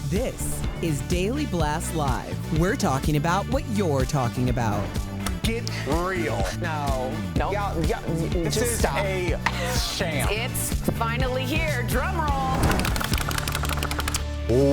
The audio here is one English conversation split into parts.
This is Daily Blast Live. We're talking about what you're talking about. Get real. No. This Just is stop. a sham. It's finally here. Drum roll.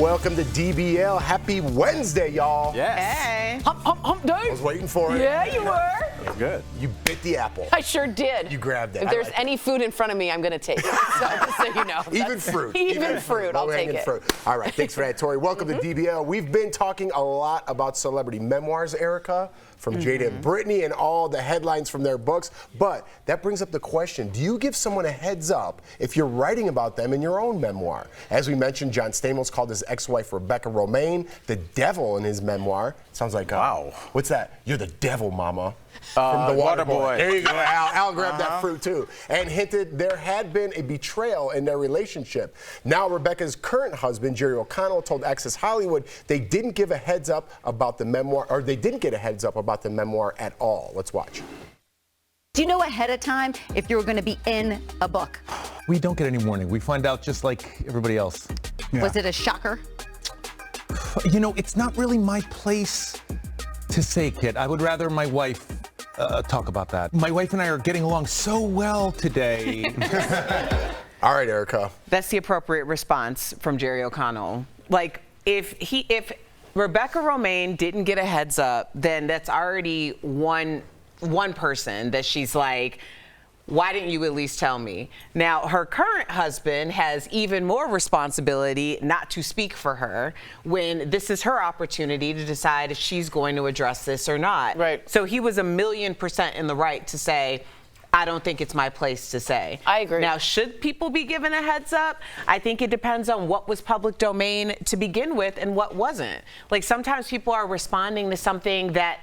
Welcome to DBL. Happy Wednesday, y'all. Yes. Hey. Hump day. I was waiting for it. Yeah, you were. Good. You bit the apple. I sure did. You grabbed it. If I there's like any food in front of me, I'm going to take it. So you know. Even fruit. Even fruit. I'll take Low-hanging it. fruit. All right, thanks for that, Tori. Welcome to DBL. We've been talking a lot about celebrity memoirs, Erica, from Jada and Brittany and all the headlines from their books. But that brings up the question, do you give someone a heads up if you're writing about them in your own memoir? As we mentioned, John Stamos called his ex-wife Rebecca Romaine the devil in his memoir. Sounds like, wow. What's that? You're the devil, mama. From the Waterboy. There you go. Al grabbed that fruit too. And hinted there had been a betrayal in their relationship. Now Rebecca's current husband, Jerry O'Connell, told Access Hollywood they didn't give a heads up about the memoir, or they didn't get a heads up about the memoir at all. Let's watch. Do you know ahead of time if you're going to be in a book? We don't get any warning. We find out just like everybody else. Yeah. Was it a shocker? You know, it's not really my place to say, Kit. I would rather my wife talk about that. My wife and I are getting along so well today. All right, Erica. That's the appropriate response from Jerry O'Connell. Like, if Rebecca Romaine didn't get a heads up, then that's already one person that she's like, why didn't you at least tell me? Now, her current husband has even more responsibility not to speak for her when this is her opportunity to decide if she's going to address this or not. Right. So he was 1,000,000% in the right to say, I don't think it's my place to say. I agree. Now, should people be given a heads up? I think it depends on what was public domain to begin with and what wasn't. Like, sometimes people are responding to something that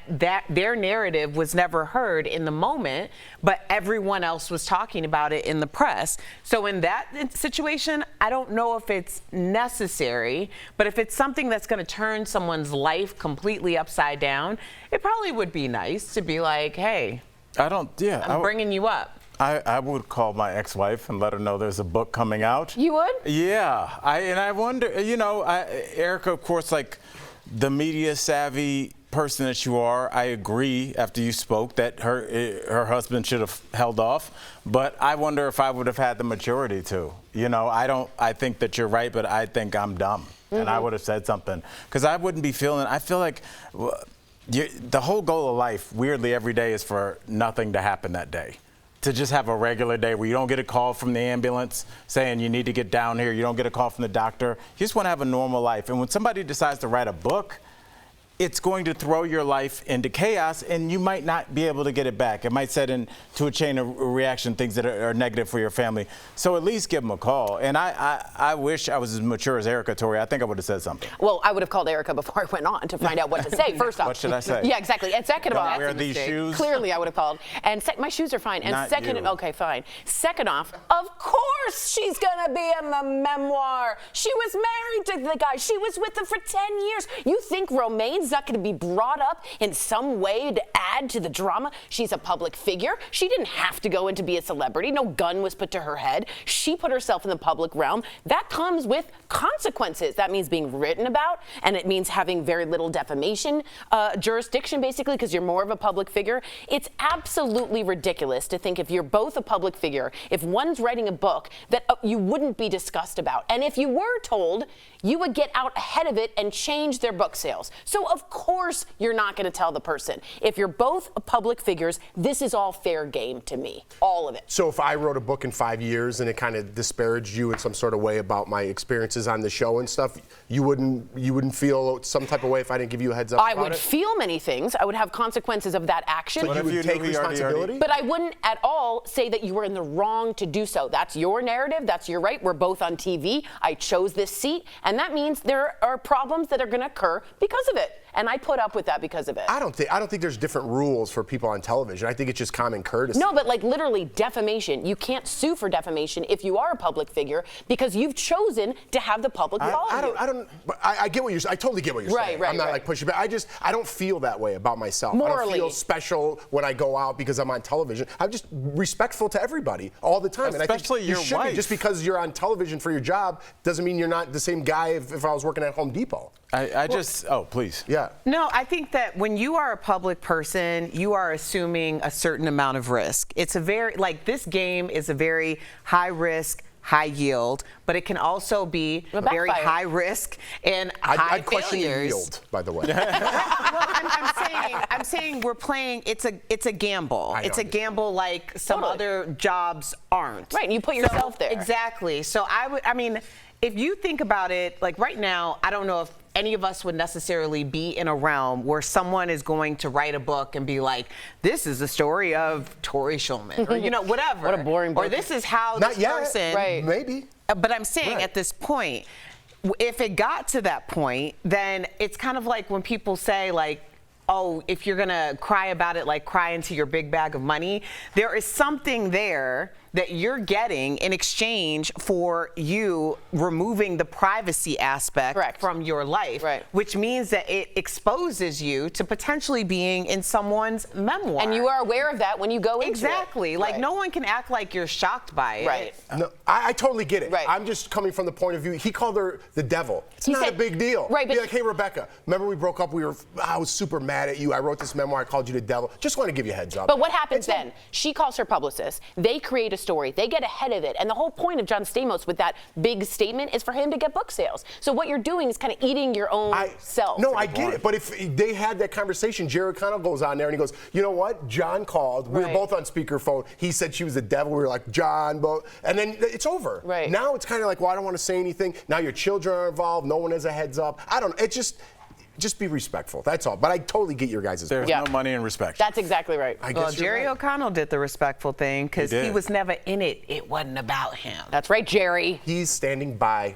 their narrative was never heard in the moment, but everyone else was talking about it in the press. So in that situation, I don't know if it's necessary, but if it's something that's going to turn someone's life completely upside down, it probably would be nice to be like, hey, I'm bringing you up. I would call my ex-wife and let her know there's a book coming out. You would? Yeah. I wonder, you know, Erica, of course, like the media savvy person that you are, I agree after you spoke that her husband should have held off. But I wonder if I would have had the maturity to. You know, I think that you're right, but I think I'm dumb. And I would have said something. Because I wouldn't be I feel like the whole goal of life, weirdly, every day is for nothing to happen that day. To just have a regular day where you don't get a call from the ambulance saying you need to get down here. You don't get a call from the doctor. You just want to have a normal life. And when somebody decides to write a book, it's going to throw your life into chaos, and you might not be able to get it back. It might set into a chain of reaction, things that are negative for your family. So at least give them a call. And I wish I was as mature as Erica, Tori. I think I would have said something. Well, I would have called Erica before I went on to find out what to say. First off, What should I say? Yeah, exactly. And second of all, Don't wear these shoes. Clearly, I would have called. And my shoes are fine. And Not second, you. okay, fine. Second off, of course she's gonna be in the memoir. She was married to the guy. She was with him for 10 years. You think Romaine's not gonna be brought up in some way to add to the drama? She's a public figure. She didn't have to go in to be a celebrity. No gun was put to her head. She put herself in the public realm. That comes with consequences. That means being written about, and it means having very little defamation jurisdiction, basically, because you're more of a public figure. It's absolutely ridiculous to think if you're both a public figure, if one's writing a book, that you wouldn't be discussed about. And if you were told, you would get out ahead of it and change their book sales. So of course you're not going to tell the person. If you're both public figures, this is all fair game to me, all of it. So if I wrote a book in 5 years and it kind of disparaged you in some sort of way about my experiences on the show and stuff, you wouldn't feel some type of way if I didn't give you a heads up I about would it? feel many things. I would have consequences of that action. So you would take responsibility? But I wouldn't at all say that you were in the wrong to do so. That's your narrative. That's your right. We're both on TV. I chose this seat. And that means there are problems that are going to occur because of it. and I put up with that because of it. I don't think there's different rules for people on television. I think it's just common courtesy. No, but like literally defamation. You can't sue for defamation if you are a public figure because you've chosen to have the public follow you. I get what you're saying. I totally get what you're saying. I'm not like pushing back. I don't feel that way about myself. Morally. I don't feel special when I go out because I'm on television. I'm just respectful to everybody all the time. Especially and I think your wife. Just because you're on television for your job doesn't mean you're not the same guy if I was working at Home Depot. Please. Yeah. No, I think that when you are a public person, you are assuming a certain amount of risk. It's a very, like, this game is a very high risk, high yield, but it can also be very high risk and high I'd question the failures. yield, by the way. Well, I'm saying we're playing. It's a gamble. It's a gamble like some other jobs aren't. Right, and you put yourself there. Exactly. So I mean, if you think about it, like right now, I don't know if any of us would necessarily be in a realm where someone is going to write a book and be like, this is the story of Tori Schulman, or whatever. What a boring book. Or this is how Not this yet. person. Right. Maybe. But I'm saying at this point, if it got to that point, then it's kind of like when people say, like, oh, if you're gonna cry about it, like cry into your big bag of money, there is something there that you're getting in exchange for you removing the privacy aspect from your life, which means that it exposes you to potentially being in someone's memoir. And you are aware of that when you go into it. Exactly. Like, no one can act like you're shocked by it. Right. No, I totally get it. Right. I'm just coming from the point of view. He called her the devil. It's not a big deal. Right, Be but like, hey, Rebecca, remember we broke up? I was super mad at you. I wrote this memoir. I called you the devil. Just want to give you a heads up. But what happens then? She calls her publicist. They create a story. They get ahead of it. And the whole point of John Stamos with that big statement is for him to get book sales. So what you're doing is kind of eating your own self. No, I get it. But if they had that conversation, Jared Connell goes on there and he goes, you know what? John called. We were both on speakerphone. He said she was the devil. We were like, John. And then it's over. Right. Now it's kind of like, well, I don't want to say anything. Now your children are involved. No one has a heads up. I don't know. It just be respectful. That's all. But I totally get your guys' There's no money in respect. That's exactly right. Well, Jerry O'Connell did the respectful thing because he was never in it. It wasn't about him. That's right, Jerry. He's standing by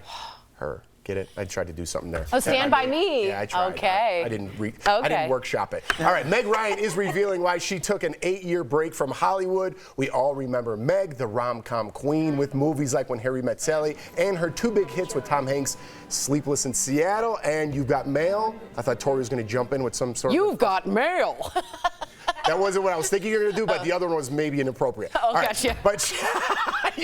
her. Get it? I tried to do something there. Oh, stand by me. Yeah, I tried. Okay. I didn't workshop it. All right, Meg Ryan is revealing why she took an 8-year break from Hollywood. We all remember Meg, the rom-com queen, with movies like When Harry Met Sally and her 2 big hits with Tom Hanks, Sleepless in Seattle and You've Got Mail. I thought Tori was going to jump in with some sort of... You've got mail. That wasn't what I was thinking you were going to do, but the other one was maybe inappropriate. Oh, gotcha. But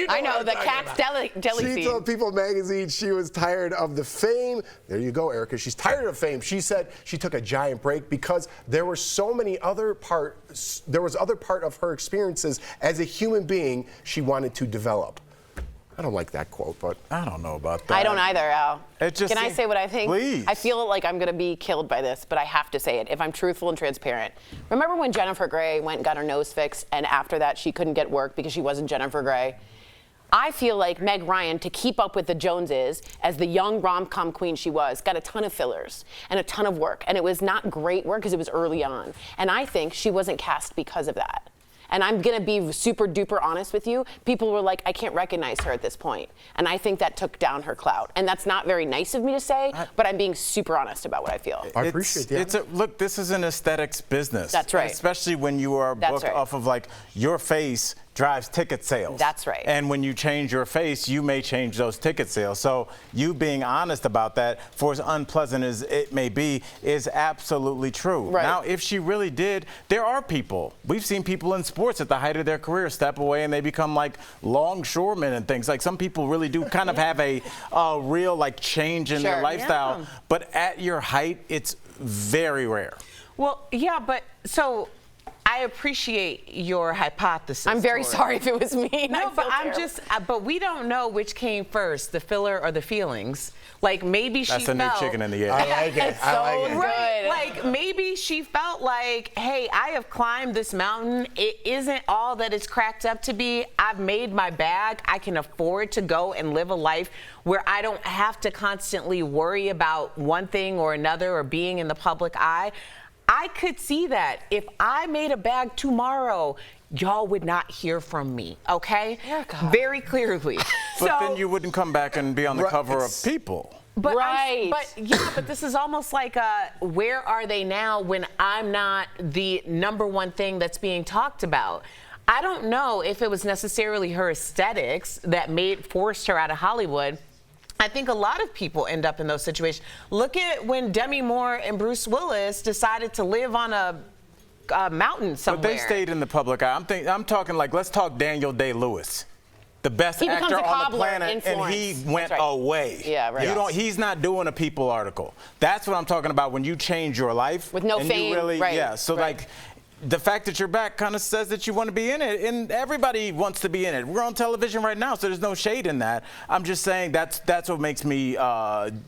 I know, the cat's deli She scene. told People magazine she was tired of the fame. There you go, Erica. She's tired of fame. She said she took a giant break because there were so many other part of her experiences as a human being she wanted to develop. I don't like that quote, but I don't know about that. I don't either, Al. Can I say what I think? Please. I feel like I'm going to be killed by this, but I have to say it if I'm truthful and transparent. Remember when Jennifer Grey went and got her nose fixed, and after that she couldn't get work because she wasn't Jennifer Grey? I feel like Meg Ryan, to keep up with the Joneses, as the young rom-com queen she was, got a ton of fillers and a ton of work, and it was not great work because it was early on. And I think she wasn't cast because of that. And I'm going to be super duper honest with you. People were like, I can't recognize her at this point. And I think that took down her clout. And that's not very nice of me to say, but I'm being super honest about what I feel. I appreciate that. Look, this is an aesthetics business. That's right. Especially when you are booked off of like your face drives ticket sales. That's right. And when you change your face, you may change those ticket sales. So you being honest about that, for as unpleasant as it may be, is absolutely true. Right. Now, if she really did, there are people. We've seen people in sports at the height of their career step away and they become like longshoremen and things. Like some people really do kind of have a real like change in their lifestyle. Yeah. But at your height, it's very rare. Well, yeah, but so I appreciate your hypothesis. I'm very sorry if it was me. No, but but we don't know which came first, the filler or the feelings. Like maybe she felt. That's a new chicken in the egg. I like it. It's so good. Right, like maybe she felt like, hey, I have climbed this mountain. It isn't all that it's cracked up to be. I've made my bag. I can afford to go and live a life where I don't have to constantly worry about one thing or another or being in the public eye. I could see that. If I made a bag tomorrow, y'all would not hear from me, okay? Erica. Very clearly. But then you wouldn't come back and be on the cover of People. But Right. but this is almost like where are they now when I'm not the number one thing that's being talked about? I don't know if it was necessarily her aesthetics that forced her out of Hollywood. I think a lot of people end up in those situations. Look at when Demi Moore and Bruce Willis decided to live on a mountain somewhere. But they stayed in the public eye. I'm talking like, let's talk Daniel Day-Lewis. The best He becomes actor a on the cobbler planet, in and he Florence. went That's right. away. Yeah, right. He's not doing a People article. That's what I'm talking about when you change your life. With no and fame, you really, right, yeah, so right. like, the fact that you're back kind of says that you want to be in it, and everybody wants to be in it. We're on television right now, so there's no shade in that. I'm just saying that's what makes me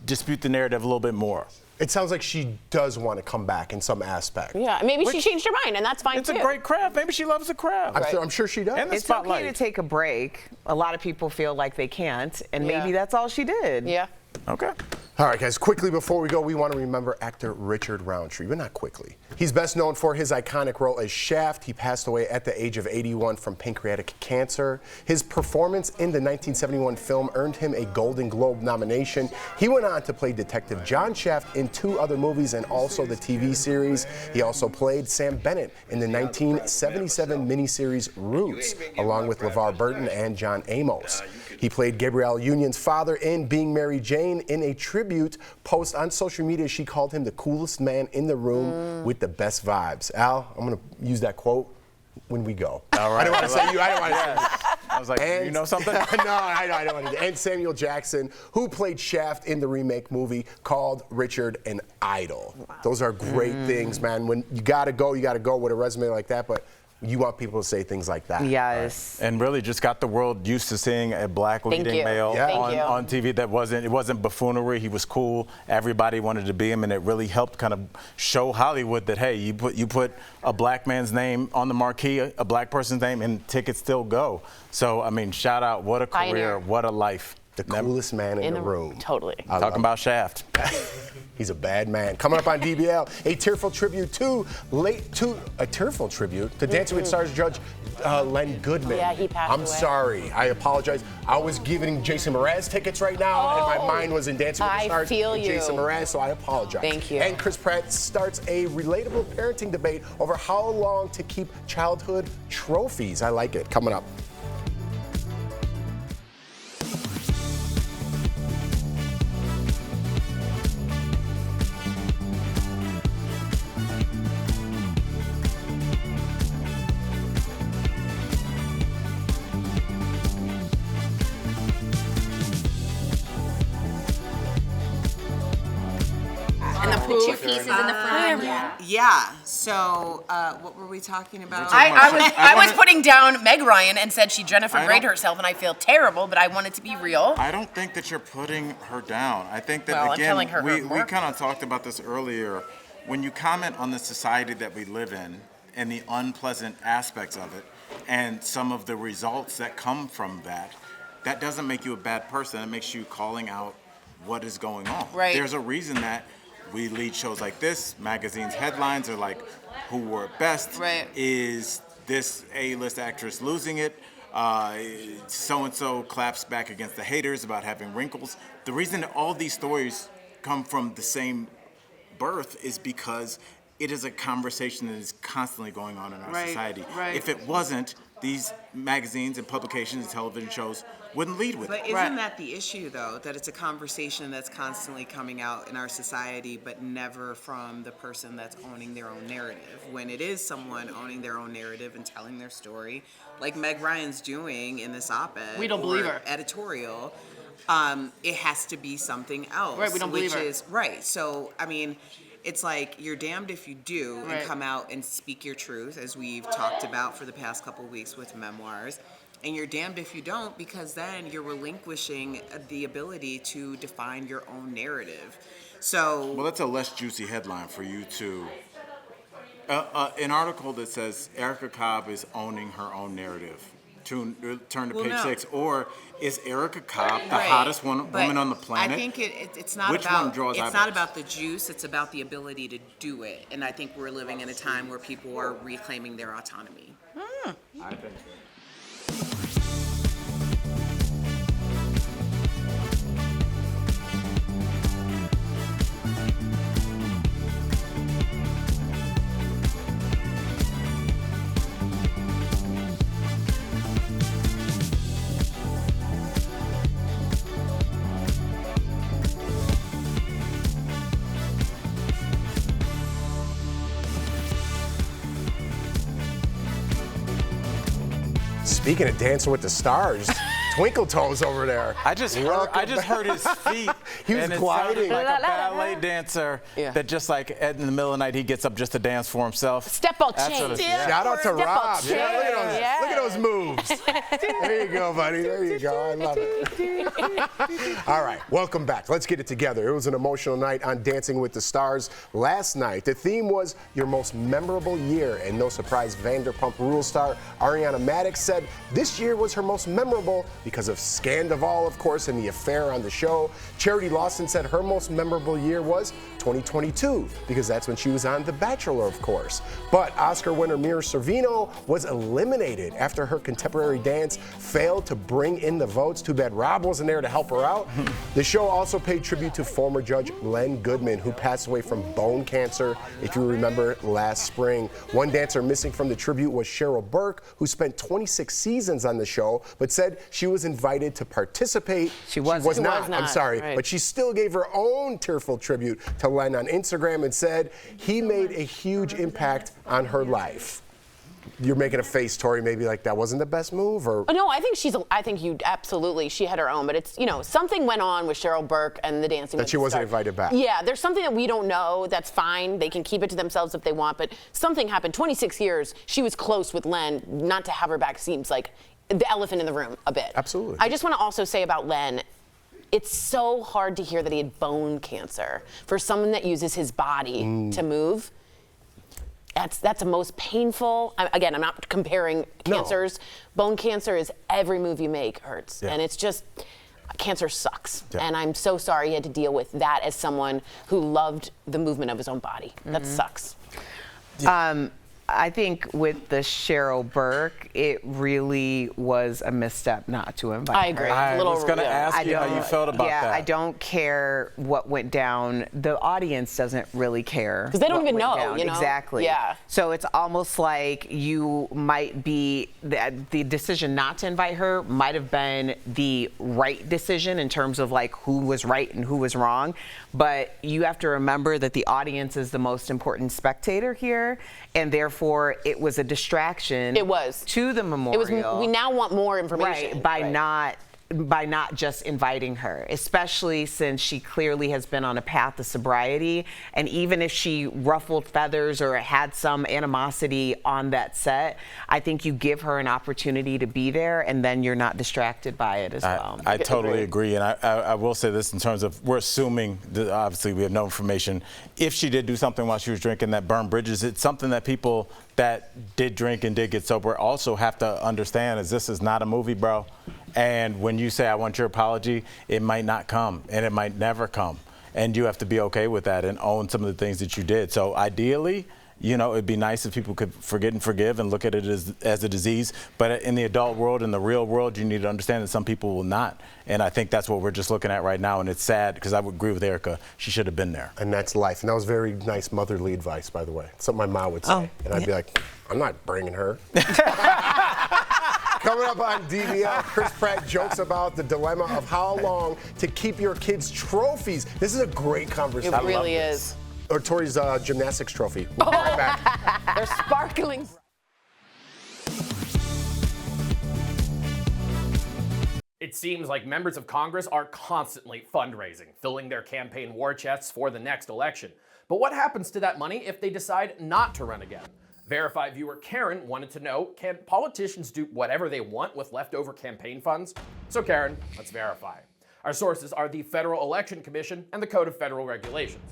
dispute the narrative a little bit more. It sounds like she does want to come back in some aspect. Yeah, maybe she changed her mind, and that's fine It's too. a great craft. Maybe she loves the craft. I'm sure she does. And the It's spotlight. okay to take a break. A lot of people feel like they can't, and Yeah. maybe that's all she did. Yeah. Okay. All right, guys, quickly before we go, we want to remember actor Richard Roundtree, but not quickly. He's best known for his iconic role as Shaft. He passed away at the age of 81 from pancreatic cancer. His performance in the 1971 film earned him a Golden Globe nomination. He went on to play Detective John Shaft in 2 other movies and also the TV series. He also played Sam Bennett in the 1977 miniseries Roots, along with LeVar Burton and John Amos. He played Gabrielle Union's father in Being Mary Jane. In a tribute post on social media, she called him the coolest man in the room with the best vibes. Al, I'm going to use that quote when we go. All right. I don't want to say you. I don't want to say you. I was like, you know something? No, I don't want to. And Samuel Jackson, who played Shaft in the remake movie, called Richard an idol. Wow. Those are great things, man. When you got to go with a resume like that, but you want people to say things like that. Yes. And really just got the world used to seeing a black leading you. male Yeah. Thank you. on TV that wasn't buffoonery. He was cool. Everybody wanted to be him, and it really helped kind of show Hollywood that, hey, you put a black man's name on the marquee, a black person's name, and tickets still go. So, I mean, shout out. What a career. Pioneer. What a life. The coolest man in the room. Totally. Talking about Shaft. He's a bad man. Coming up on DBL, a tearful tribute to Dancing with Stars judge Len Goodman. Yeah, he passed I'm away. sorry. I apologize. I was giving Jason Mraz tickets right now, and my mind was in Dancing with the I Stars feel and you. Jason Mraz, so I apologize. Thank you. And Chris Pratt starts a relatable parenting debate over how long to keep childhood trophies. I like it. Coming up. The 2 pieces in the front. Yeah. So, what were we talking about? I was putting down Meg Ryan and said she Jennifer Greyed herself, and I feel terrible, but I want it to be real. I don't think that you're putting her down. I think that, Well, I'm again, telling her her we work. kind of talked about this earlier. When you comment on the society that we live in and the unpleasant aspects of it and some of the results that come from that, that doesn't make you a bad person. It makes you calling out what is going on. Right. There's a reason that we lead shows like this. Magazines' headlines are like, who wore it best? Right. Is this A-list actress losing it? So-and-so claps back against the haters about having wrinkles. The reason that all these stories come from the same birth is because it is a conversation that is constantly going on in our society. right. If it wasn't, these magazines and publications and television shows wouldn't lead with But it. isn't that the issue, though, that it's a conversation that's constantly coming out in our society, but never from the person that's owning their own narrative? When it is someone owning their own narrative and telling their story, like Meg Ryan's doing in this op-ed, We don't believe her. editorial, it has to be something else. Right, we don't believe her. Right. So, I mean, it's like you're damned if you do Right. and come out and speak your truth, as we've talked about for the past couple of weeks with memoirs. And you're damned if you don't, because then you're relinquishing the ability to define your own narrative. So, Well, that's a less juicy headline for you to. An article that says Erica Cobb is owning her own narrative. Turn to Well, page no. 6. Or is Erica Cobb the Right. hottest But woman on the planet? I think it's not Which about one draws it's eyeballs? not about the juice. It's about the ability to do it. And I think we're living in a time where people are reclaiming their autonomy. I think so. Speaking of Dancing with the Stars, Twinkle Toes over there. I just heard his feet. He was and it gliding. sounded like a ballet dancer Yeah. that just like in the middle of the night he gets up just to dance for himself. Step ball That's what change. it's- yeah. Shout out to Step Rob. out Yeah, look chair. at those moves. There you go, buddy. There you go. I love it. All right, welcome back. Let's get it together. It was an emotional night on Dancing with the Stars last night. The theme was your most memorable year, and no surprise, Vanderpump Rules star Ariana Madix said this year was her most memorable because of Scandival, of course, and the affair on the show. Charity Lawson said her most memorable year was 2022 because that's when she was on The Bachelor, of course. But Oscar winner Mira Sorvino was eliminated after her contemporary dance failed to bring in the votes. Too bad Rob wasn't there to help her out. The show also paid tribute to former judge Len Goodman, who passed away from bone cancer, if you remember, last spring. One dancer missing from the tribute was Cheryl Burke, who spent 26 seasons on the show, but said she was invited to participate. She was not. I'm sorry, right. but she still gave her own tearful tribute to Len on Instagram and said he made a huge impact on her life. You're making a face, Tori, maybe like that wasn't the best move, or? No, I think she had her own, but it's, something went on with Cheryl Burke and the Dancing with That she the wasn't Stars. invited back. Yeah, there's something that we don't know. That's fine. They can keep it to themselves if they want, but something happened. 26 years, she was close with Len. Not to have her back seems like the elephant in the room a bit. Absolutely. I just want to also say about Len, it's so hard to hear that he had bone cancer. For someone that uses his body to move, that's the most painful. Again, I'm not comparing cancers. Bone cancer is every move you make hurts. And it's just, cancer sucks. And I'm so sorry he had to deal with that as someone who loved the movement of his own body. That sucks. I think with the Cheryl Burke, it really was a misstep not to invite I agree. her. I was going to ask you how you felt about that. I don't care what went down. The audience doesn't really care. Because they don't what even went know, down. you know? Exactly. Yeah. So it's almost like you might be, the decision not to invite her might have been the right decision in terms of like who was right and who was wrong. But you have to remember that the audience is the most important spectator here, and therefore it was a distraction. It was. To the memorial. We now want more information. Right, by not just inviting her, especially since she clearly has been on a path of sobriety. And even if she ruffled feathers or had some animosity on that set, I think you give her an opportunity to be there, and then you're not distracted by it as well. I totally agree. And I will say this in terms of, we're assuming, that obviously we have no information, if she did do something while she was drinking that burned bridges, it's something that people that did drink and did get sober also have to understand is this is not a movie, bro. And when you say, I want your apology, it might not come, and it might never come. And you have to be okay with that and own some of the things that you did. So ideally, it'd be nice if people could forget and forgive and look at it as a disease. But in the adult world, in the real world, you need to understand that some people will not. And I think that's what we're just looking at right now. And it's sad because I would agree with Erica. She should have been there. And that's life. And that was very nice motherly advice, by the way. Something my mom would say. And I'd be like, I'm not bringing her. Coming up on DBL, Chris Pratt jokes about the dilemma of how long to keep your kids' trophies. This is a great conversation. It really is. Or Tori's gymnastics trophy. We'll be right back. They're sparkling. It seems like members of Congress are constantly fundraising, filling their campaign war chests for the next election. But what happens to that money if they decide not to run again? Verified viewer Karen wanted to know, can politicians do whatever they want with leftover campaign funds? So Karen, let's verify. Our sources are the Federal Election Commission and the Code of Federal Regulations.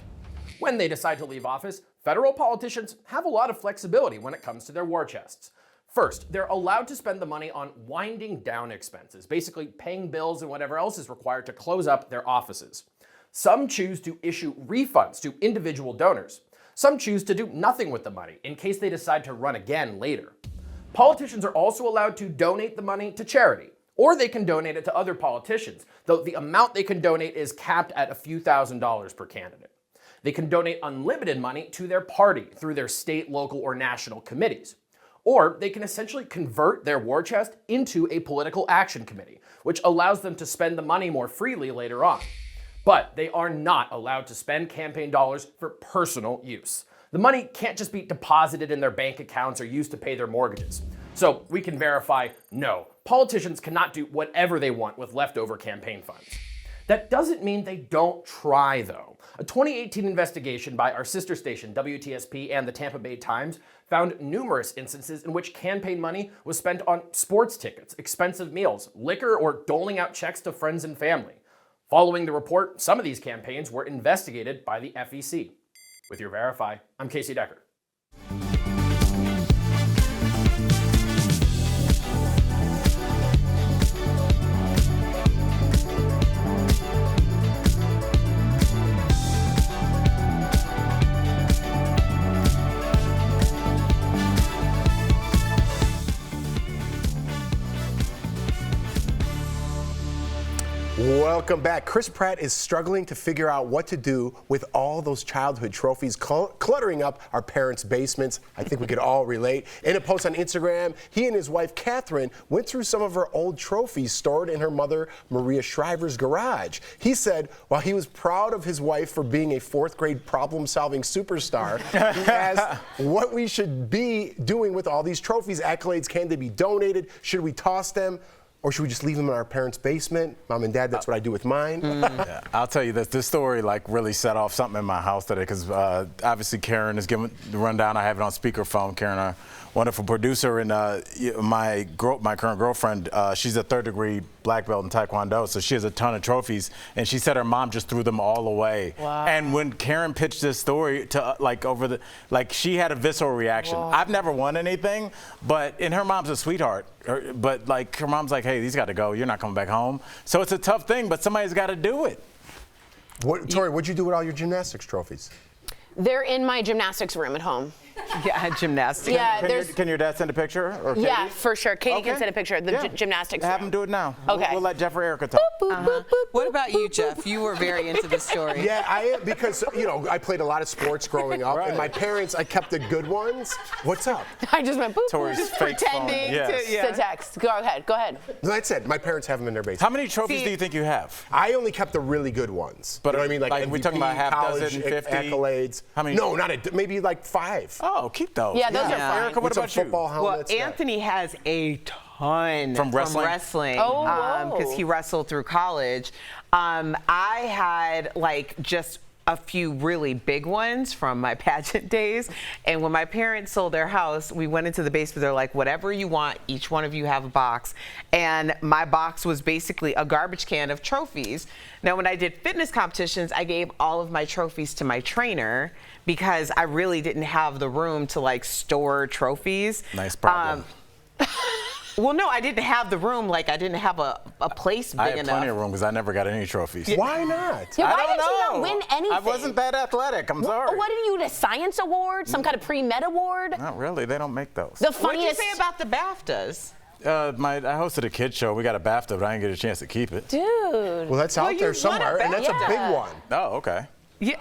When they decide to leave office, federal politicians have a lot of flexibility when it comes to their war chests. First, they're allowed to spend the money on winding down expenses, basically paying bills and whatever else is required to close up their offices. Some choose to issue refunds to individual donors. Some choose to do nothing with the money in case they decide to run again later. Politicians are also allowed to donate the money to charity, or they can donate it to other politicians, though the amount they can donate is capped at a few $1,000s per candidate. They can donate unlimited money to their party through their state, local, or national committees. Or they can essentially convert their war chest into a political action committee, which allows them to spend the money more freely later on. But they are not allowed to spend campaign dollars for personal use. The money can't just be deposited in their bank accounts or used to pay their mortgages. So we can verify, no, politicians cannot do whatever they want with leftover campaign funds. That doesn't mean they don't try, though. A 2018 investigation by our sister station, WTSP, and the Tampa Bay Times found numerous instances in which campaign money was spent on sports tickets, expensive meals, liquor, or doling out checks to friends and family. Following the report, some of these campaigns were investigated by the FEC. With your Verify, I'm Casey Decker. Welcome back. Chris Pratt is struggling to figure out what to do with all those childhood trophies cluttering up our parents' basements. I think we could all relate. In a post on Instagram, he and his wife, Catherine, went through some of her old trophies stored in her mother, Maria Shriver's garage. He said while he was proud of his wife for being a fourth-grade problem-solving superstar, he asked what we should be doing with all these trophies, accolades. Can they be donated? Should we toss them? Or should we just leave them in our parents' basement? Mom and Dad, that's what I do with mine. Yeah, I'll tell you this story like really set off something in my house today because obviously Karen is giving the rundown. I have it on speakerphone. Karen, our wonderful producer, and my current girlfriend, she's a third-degree black belt in Taekwondo, so she has a ton of trophies, and she said her mom just threw them all away. Wow. And when Karen pitched this story to she had a visceral reaction. Whoa. I've never won anything, and her mom's a sweetheart. But her mom's like, hey, these got to go. You're not coming back home. So it's a tough thing, but somebody's got to do it. Tori, what'd you do with all your gymnastics trophies? They're in my gymnastics room at home. Yeah, gymnastics. Yeah, can your dad send a picture? Or Katie? Yeah, for sure. Katie can send a picture of the gymnastics room. Have him do it now. Okay. We'll let Jeff or Erica talk. What about you, Jeff? You were very into the story. Yeah, I am, because, I played a lot of sports growing up, and my parents, I kept the good ones. What's up? I just went boop, Tori's just fake pretending phone. to text. Go ahead. That's it. My parents have them in their basement. How many trophies do you think you have? I only kept the really good ones. But you know what I mean? like MVP, we talking about half college dozen, 50? accolades. How many? No, maybe like 5. Oh, keep those. Yeah, those are fine. Erica, what about you? Football helmets. Well, Anthony has a ton from wrestling. Oh, because he wrestled through college. I had just a few really big ones from my pageant days. And when my parents sold their house, we went into the basement. They're like, whatever you want, each one of you have a box. And my box was basically a garbage can of trophies. Now, when I did fitness competitions, I gave all of my trophies to my trainer because I really didn't have the room to store trophies. Nice problem. Well, no, I didn't have the room. I didn't have a place big enough. I had plenty of room because I never got any trophies. Why not? Yeah, why I don't did you know. not win anything? I wasn't that athletic. I'm sorry. What did you get? A science award? Some kind of pre-med award? Not really. They don't make those. The What did you funniest. say about the BAFTAs? I hosted a kid show. We got a BAFTA, but I didn't get a chance to keep it. Dude. Well, that's out you there won a somewhere, and that's BAFTA. a big one. Oh, okay. Yeah.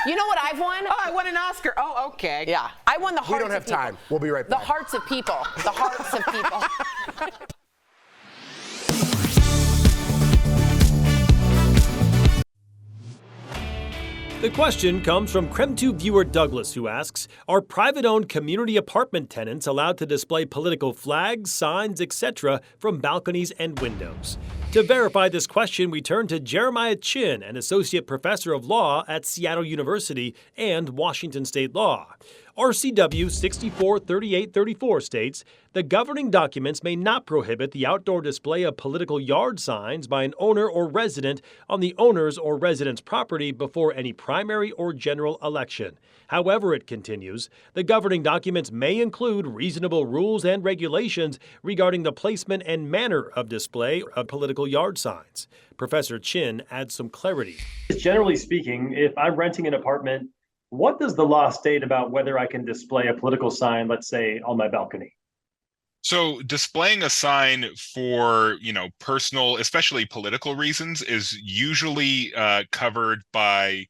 You know what I've won? Oh, I won an Oscar. Oh, okay. Yeah. I won the hearts We don't have of people. time. We'll be right The back. hearts of people. The hearts of people. The question comes from Crem2 viewer Douglas, who asks, are private-owned community apartment tenants allowed to display political flags, signs, etc. from balconies and windows? To verify this question, we turn to Jeremiah Chin, an associate professor of law at Seattle University and Washington State Law. RCW 643834 states, the governing documents may not prohibit the outdoor display of political yard signs by an owner or resident on the owner's or resident's property before any primary or general election. However, it continues, the governing documents may include reasonable rules and regulations regarding the placement and manner of display of political yard signs. Professor Chin adds some clarity. Generally speaking, if I'm renting an apartment, what does the law state about whether I can display a political sign, let's say, on my balcony? So displaying a sign for, personal, especially political reasons is usually covered by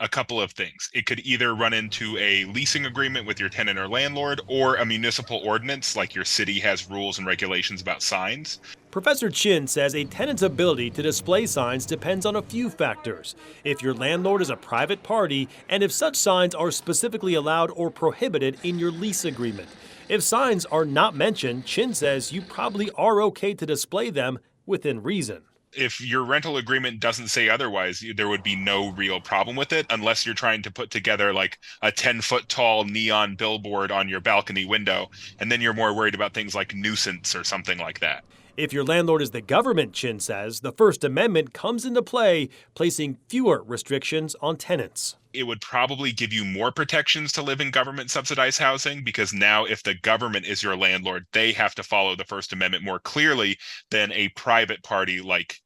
a couple of things. It could either run into a leasing agreement with your tenant or landlord, or a municipal ordinance, like your city has rules and regulations about signs. Professor Chin says a tenant's ability to display signs depends on a few factors. If your landlord is a private party, and if such signs are specifically allowed or prohibited in your lease agreement. If signs are not mentioned, Chin says you probably are okay to display them within reason. If your rental agreement doesn't say otherwise, there would be no real problem with it, unless you're trying to put together like a 10-foot tall neon billboard on your balcony window, and then you're more worried about things like nuisance or something like that. If your landlord is the government, Chin says, the First Amendment comes into play, placing fewer restrictions on tenants. It would probably give you more protections to live in government subsidized housing, because now if the government is your landlord, they have to follow the First Amendment more clearly than a private party like,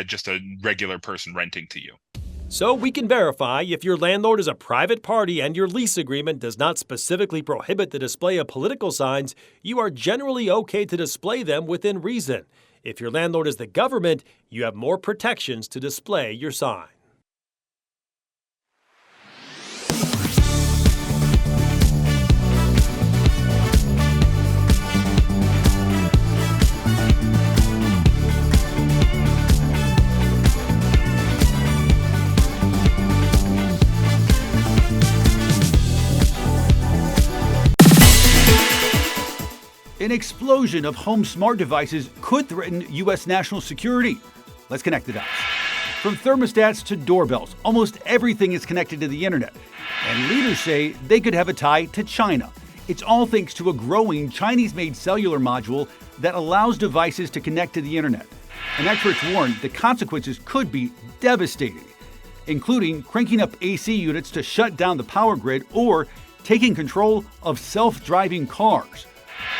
just a regular person renting to you. So we can verify if your landlord is a private party and your lease agreement does not specifically prohibit the display of political signs, you are generally okay to display them within reason. If your landlord is the government, you have more protections to display your sign. An explosion of home smart devices could threaten U.S. national security. Let's connect the dots. From thermostats to doorbells, almost everything is connected to the internet. And leaders say they could have a tie to China. It's all thanks to a growing Chinese-made cellular module that allows devices to connect to the internet. And experts warn the consequences could be devastating, including cranking up AC units to shut down the power grid or taking control of self-driving cars.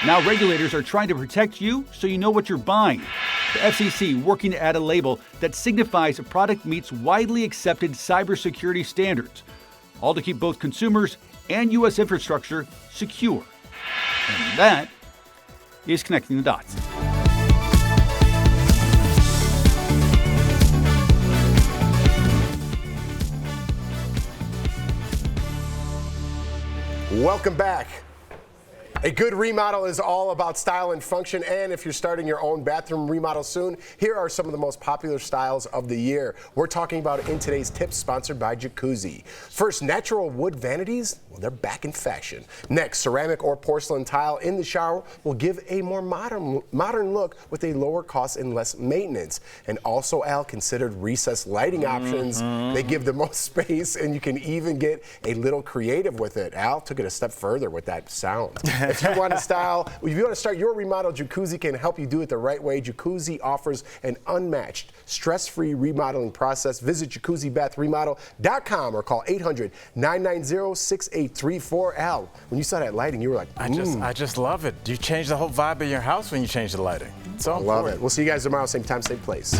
Now regulators are trying to protect you so you know what you're buying. The FCC working to add a label that signifies a product meets widely accepted cybersecurity standards, all to keep both consumers and U.S. infrastructure secure. And that is Connecting the Dots. Welcome back. A good remodel is all about style and function, and if you're starting your own bathroom remodel soon, here are some of the most popular styles of the year. We're talking about it in today's tips, sponsored by Jacuzzi. First, natural wood vanities, well, they're back in fashion. Next, ceramic or porcelain tile in the shower will give a more modern look with a lower cost and less maintenance. And also, Al, considered recessed lighting options. They give the most space, and you can even get a little creative with it. Al took it a step further with that sound. If you want to start your remodel, Jacuzzi can help you do it the right way. Jacuzzi offers an unmatched, stress-free remodeling process. Visit jacuzzibathremodel.com or call 800-990-6834. Al, when you saw that lighting, you were like, I just love it. You change the whole vibe of your house when you change the lighting. It's so I love it. We'll see you guys tomorrow, same time, same place.